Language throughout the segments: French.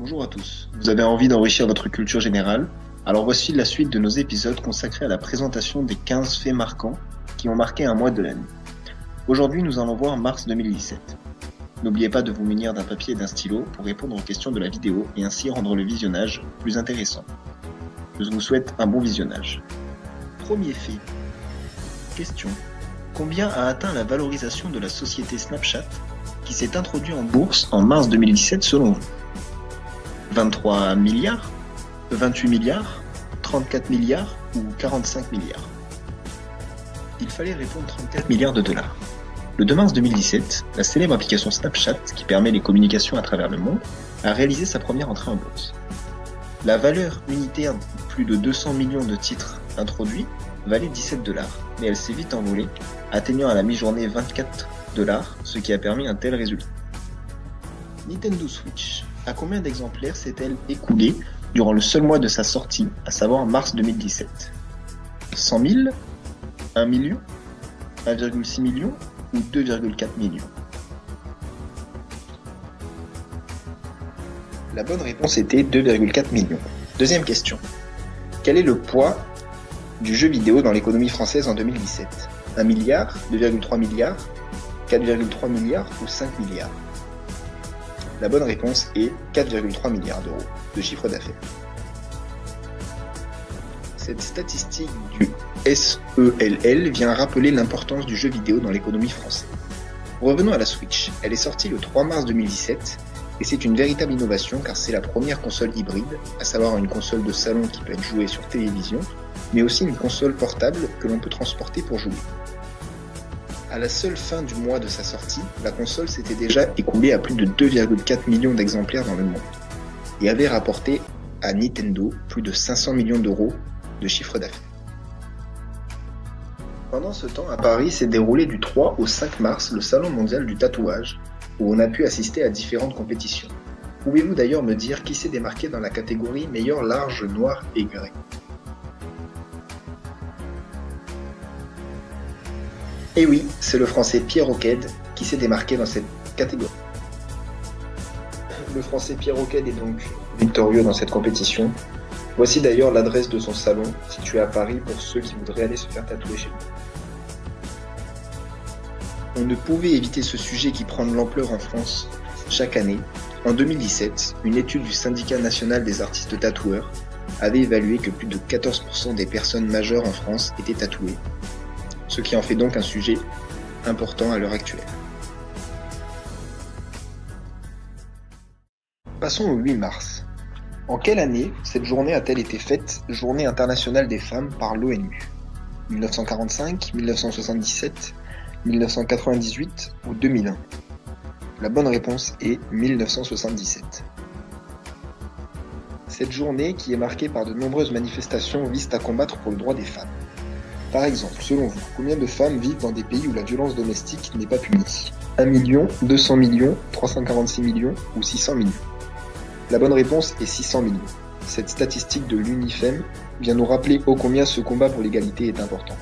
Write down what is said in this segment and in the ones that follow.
Bonjour à tous. Vous avez envie d'enrichir votre culture générale? Alors voici la suite de nos épisodes consacrés à la présentation des 15 faits marquants qui ont marqué un mois de l'année. Aujourd'hui, nous allons voir mars 2017. N'oubliez pas de vous munir d'un papier et d'un stylo pour répondre aux questions de la vidéo et ainsi rendre le visionnage plus intéressant. Je vous souhaite un bon visionnage. Premier fait. Question. Combien a atteint la valorisation de la société Snapchat qui s'est introduit en bourse en mars 2017 selon vous? 23 milliards, 28 milliards, 34 milliards ou 45 milliards? Il fallait répondre 34 milliards de dollars. Le 2 mars 2017, la célèbre application Snapchat, qui permet les communications à travers le monde, a réalisé sa première entrée en bourse. La valeur unitaire de plus de 200 millions de titres introduits valait 17 dollars, mais elle s'est vite envolée, atteignant à la mi-journée 24 dollars, ce qui a permis un tel résultat. Nintendo Switch. À combien d'exemplaires s'est-elle écoulée durant le seul mois de sa sortie, à savoir mars 2017? 100 000, 1 million, 1,6 million ou 2,4 millions? La bonne réponse était 2,4 millions. Deuxième question. Quel est le poids du jeu vidéo dans l'économie française en 2017? 1 milliard, 2,3 milliards, 4,3 milliards ou 5 milliards? La bonne réponse est 4,3 milliards d'euros de chiffre d'affaires. Cette statistique du SELL vient rappeler l'importance du jeu vidéo dans l'économie française. Revenons à la Switch. Elle est sortie le 3 mars 2017 et c'est une véritable innovation car c'est la première console hybride, à savoir une console de salon qui peut être jouée sur télévision, mais aussi une console portable que l'on peut transporter pour jouer. À la seule fin du mois de sa sortie, la console s'était déjà écoulée à plus de 2,4 millions d'exemplaires dans le monde et avait rapporté à Nintendo plus de 500 millions d'euros de chiffre d'affaires. Pendant ce temps, à Paris s'est déroulé du 3 au 5 mars le Salon mondial du tatouage, où on a pu assister à différentes compétitions. Pouvez-vous d'ailleurs me dire qui s'est démarqué dans la catégorie meilleur large noir et gris? Et oui, c'est le français Pierre Oqued qui s'est démarqué dans cette catégorie. Le français Pierre Oqued est donc victorieux dans cette compétition. Voici d'ailleurs l'adresse de son salon, situé à Paris pour ceux qui voudraient aller se faire tatouer chez lui. On ne pouvait éviter ce sujet qui prend de l'ampleur en France chaque année. En 2017, une étude du Syndicat national des artistes tatoueurs avait évalué que plus de 14% des personnes majeures en France étaient tatouées, ce qui en fait donc un sujet important à l'heure actuelle. Passons au 8 mars. En quelle année cette journée a-t-elle été faite Journée internationale des femmes par l'ONU? 1945, 1977, 1998 ou 2001? La bonne réponse est 1977. Cette journée, qui est marquée par de nombreuses manifestations, vise à combattre pour le droit des femmes. Par exemple, selon vous, combien de femmes vivent dans des pays où la violence domestique n'est pas punie? 1 million, 200 millions, 346 millions ou 600 millions? La bonne réponse est 600 millions. Cette statistique de l'UNIFEM vient nous rappeler ô combien ce combat pour l'égalité est important.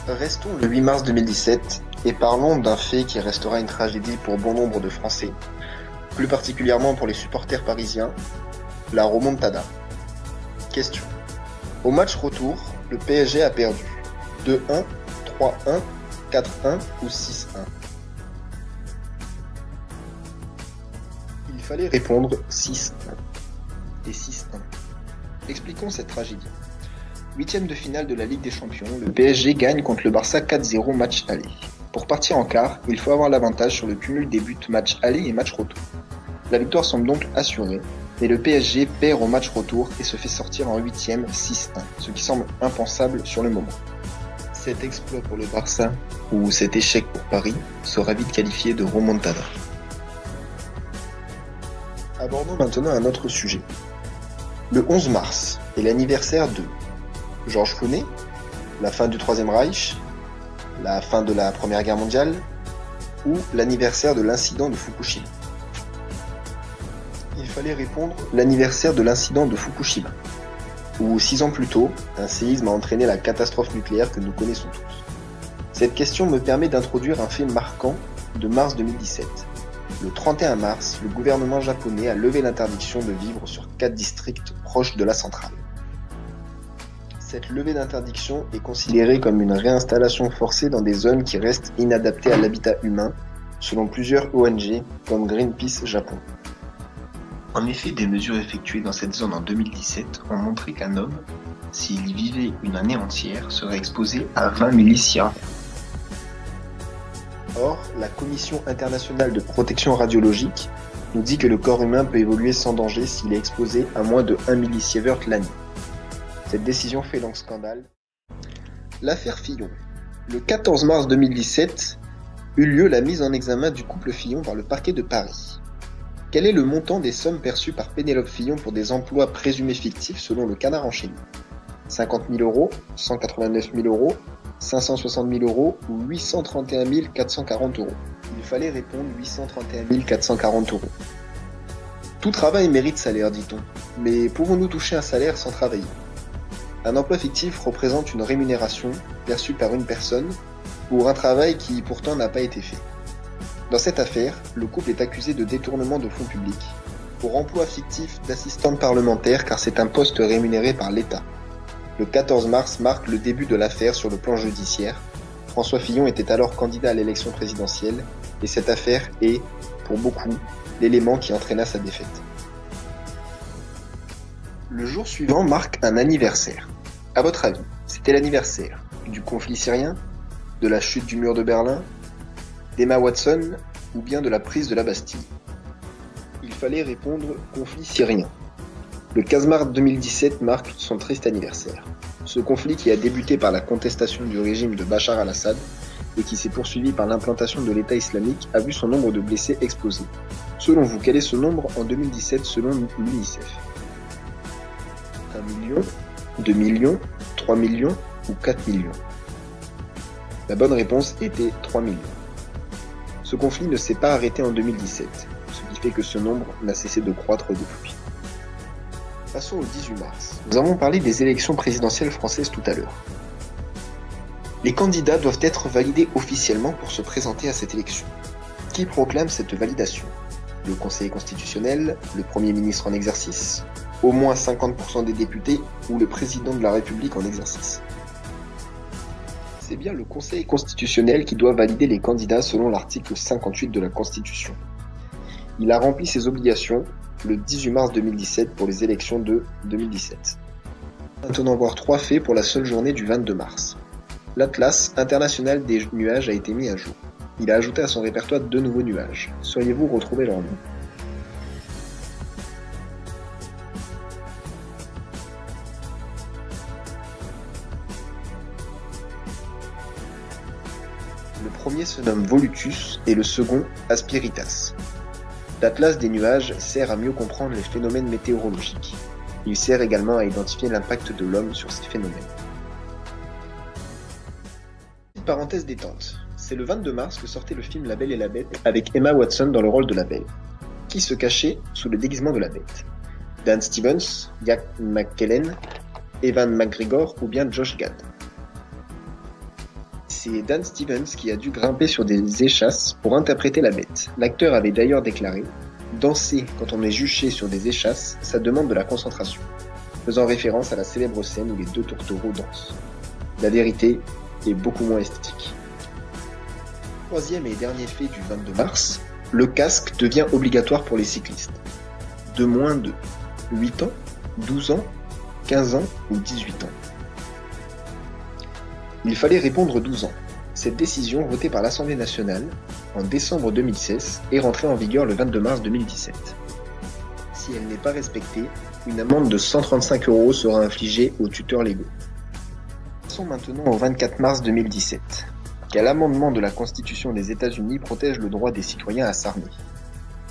Restons le 8 mars 2017 et parlons d'un fait qui restera une tragédie pour bon nombre de Français, plus particulièrement pour les supporters parisiens, la remontada. Question. Au match retour, le PSG a perdu 2-1, 3-1, 4-1 ou 6-1? Il fallait répondre 6-1 et 6-1. Expliquons cette tragédie. Huitième de finale de la Ligue des Champions, le PSG gagne contre le Barça 4-0 match aller. Pour partir en quart, il faut avoir l'avantage sur le cumul des buts match aller et match retour. La victoire semble donc assurée, mais le PSG perd au match retour et se fait sortir en huitième 6-1, ce qui semble impensable sur le moment. Cet exploit pour le Barça, ou cet échec pour Paris, sera vite qualifié de remontada. Abordons maintenant un autre sujet. Le 11 mars est l'anniversaire de Georges Clooney, la fin du Troisième Reich, la fin de la Première Guerre mondiale ou l'anniversaire de l'incident de Fukushima. Il fallait répondre l'anniversaire de l'incident de Fukushima, où 6 ans plus tôt, un séisme a entraîné la catastrophe nucléaire que nous connaissons tous. Cette question me permet d'introduire un fait marquant de mars 2017. Le 31 mars, le gouvernement japonais a levé l'interdiction de vivre sur 4 districts proches de la centrale. Cette levée d'interdiction est considérée comme une réinstallation forcée dans des zones qui restent inadaptées à l'habitat humain, selon plusieurs ONG comme Greenpeace Japon. En effet, des mesures effectuées dans cette zone en 2017 ont montré qu'un homme, s'il y vivait une année entière, serait exposé à 20 millisievert. Or, la Commission internationale de protection radiologique nous dit que le corps humain peut évoluer sans danger s'il est exposé à moins de 1 millisievert l'année. Cette décision fait donc scandale. L'affaire Fillon. Le 14 mars 2017 eut lieu la mise en examen du couple Fillon par le parquet de Paris. Quel est le montant des sommes perçues par Pénélope Fillon pour des emplois présumés fictifs selon le Canard enchaîné ? 50 000 euros, 189 000 euros, 560 000 euros ou 831 440 euros. Il fallait répondre 831 440 euros. Tout travail mérite salaire, dit-on. Mais pouvons-nous toucher un salaire sans travailler ? Un emploi fictif représente une rémunération perçue par une personne pour un travail qui pourtant n'a pas été fait. Dans cette affaire, le couple est accusé de détournement de fonds publics pour emploi fictif d'assistante parlementaire car c'est un poste rémunéré par l'État. Le 14 mars marque le début de l'affaire sur le plan judiciaire. François Fillon était alors candidat à l'élection présidentielle et cette affaire est, pour beaucoup, l'élément qui entraîna sa défaite. Le jour suivant marque un anniversaire. À votre avis, c'était l'anniversaire du conflit syrien, de la chute du mur de Berlin, d'Emma Watson ou bien de la prise de la Bastille ? Il fallait répondre conflit syrien. Le 15 mars 2017 marque son triste anniversaire. Ce conflit qui a débuté par la contestation du régime de Bachar al-Assad et qui s'est poursuivi par l'implantation de l'État islamique a vu son nombre de blessés exploser. Selon vous, quel est ce nombre en 2017 selon l'UNICEF ? 1 million, 2 millions, 3 millions ou 4 millions ? La bonne réponse était 3 millions. Ce conflit ne s'est pas arrêté en 2017, ce qui fait que ce nombre n'a cessé de croître depuis. Passons au 18 mars. Nous avons parlé des élections présidentielles françaises tout à l'heure. Les candidats doivent être validés officiellement pour se présenter à cette élection. Qui proclame cette validation ? Le Conseil constitutionnel, le Premier ministre en exercice, au moins 50% des députés ou le Président de la République en exercice. C'est bien le Conseil constitutionnel qui doit valider les candidats selon l'article 58 de la Constitution. Il a rempli ses obligations le 18 mars 2017 pour les élections de 2017. Maintenant voir 3 faits pour la seule journée du 22 mars. L'Atlas international des nuages a été mis à jour. Il a ajouté à son répertoire 2 nouveaux nuages. Sauriez-vous retrouver leur nom ? Le premier se nomme Volutus et le second Asperitas. L'Atlas des nuages sert à mieux comprendre les phénomènes météorologiques. Il sert également à identifier l'impact de l'homme sur ces phénomènes. Petite parenthèse détente. C'est le 22 mars que sortait le film La Belle et la Bête avec Emma Watson dans le rôle de la Belle. Qui se cachait sous le déguisement de la Bête ? Dan Stevens, Ian McKellen, Ewan McGregor ou bien Josh Gad ? C'est Dan Stevens qui a dû grimper sur des échasses pour interpréter la Bête. L'acteur avait d'ailleurs déclaré « Danser quand on est juché sur des échasses, ça demande de la concentration », faisant référence à la célèbre scène où les 2 tourtereaux dansent. La vérité est beaucoup moins esthétique. Troisième et dernier fait du 22 mars, le casque devient obligatoire pour les cyclistes. De moins de 8 ans, 12 ans, 15 ans ou 18 ans. Il fallait répondre 12 ans. Cette décision, votée par l'Assemblée nationale en décembre 2016, est rentrée en vigueur le 22 mars 2017. Si elle n'est pas respectée, une amende de 135 € sera infligée aux tuteurs légaux. Passons maintenant au 24 mars 2017. Quel amendement de la Constitution des États-Unis protège le droit des citoyens à s'armer ?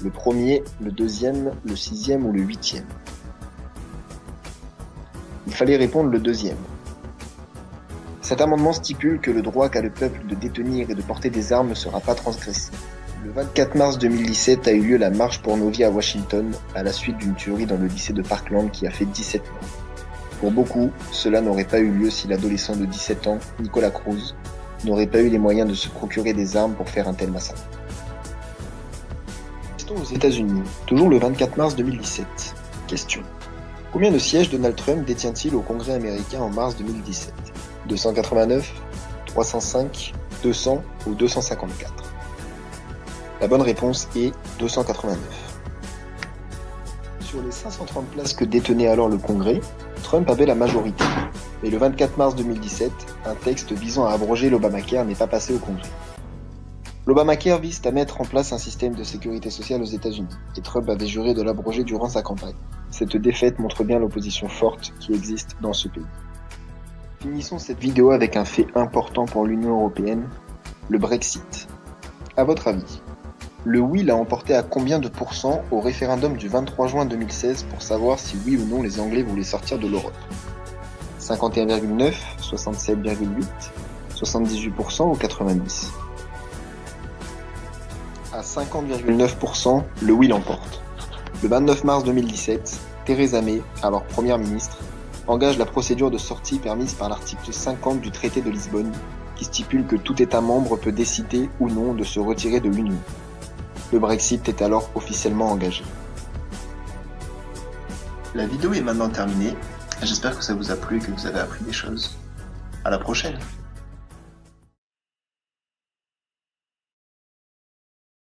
Le premier, le deuxième, le sixième ou le huitième ? Il fallait répondre le deuxième. Cet amendement stipule que le droit qu'a le peuple de détenir et de porter des armes ne sera pas transgressé. Le 24 mars 2017 a eu lieu la marche pour nos vies à Washington, à la suite d'une tuerie dans le lycée de Parkland qui a fait 17 morts. Pour beaucoup, cela n'aurait pas eu lieu si l'adolescent de 17 ans, Nicolas Cruz, n'aurait pas eu les moyens de se procurer des armes pour faire un tel massacre. Restons aux États-Unis, toujours le 24 mars 2017. Question. Combien de sièges Donald Trump détient-il au Congrès américain en mars 2017 ? 289, 305, 200 ou 254 ? La bonne réponse est 289. Sur les 530 places que détenait alors le Congrès, Trump avait la majorité. Mais le 24 mars 2017, un texte visant à abroger l'Obamacare n'est pas passé au Congrès. L'Obamacare vise à mettre en place un système de sécurité sociale aux États-Unis, et Trump avait juré de l'abroger durant sa campagne. Cette défaite montre bien l'opposition forte qui existe dans ce pays. Finissons cette vidéo avec un fait important pour l'Union européenne, le Brexit. À votre avis, le oui l'a emporté à combien de pourcents au référendum du 23 juin 2016 pour savoir si oui ou non les Anglais voulaient sortir de l'Europe ? 51,9, 67,8, 78% ou 90 ? À 50,9%, le oui l'emporte. Le 29 mars 2017, Theresa May, alors Première ministre, engage la procédure de sortie permise par l'article 50 du traité de Lisbonne, qui stipule que tout État membre peut décider ou non de se retirer de l'Union. Le Brexit est alors officiellement engagé. La vidéo est maintenant terminée. J'espère que ça vous a plu et que vous avez appris des choses. À la prochaine!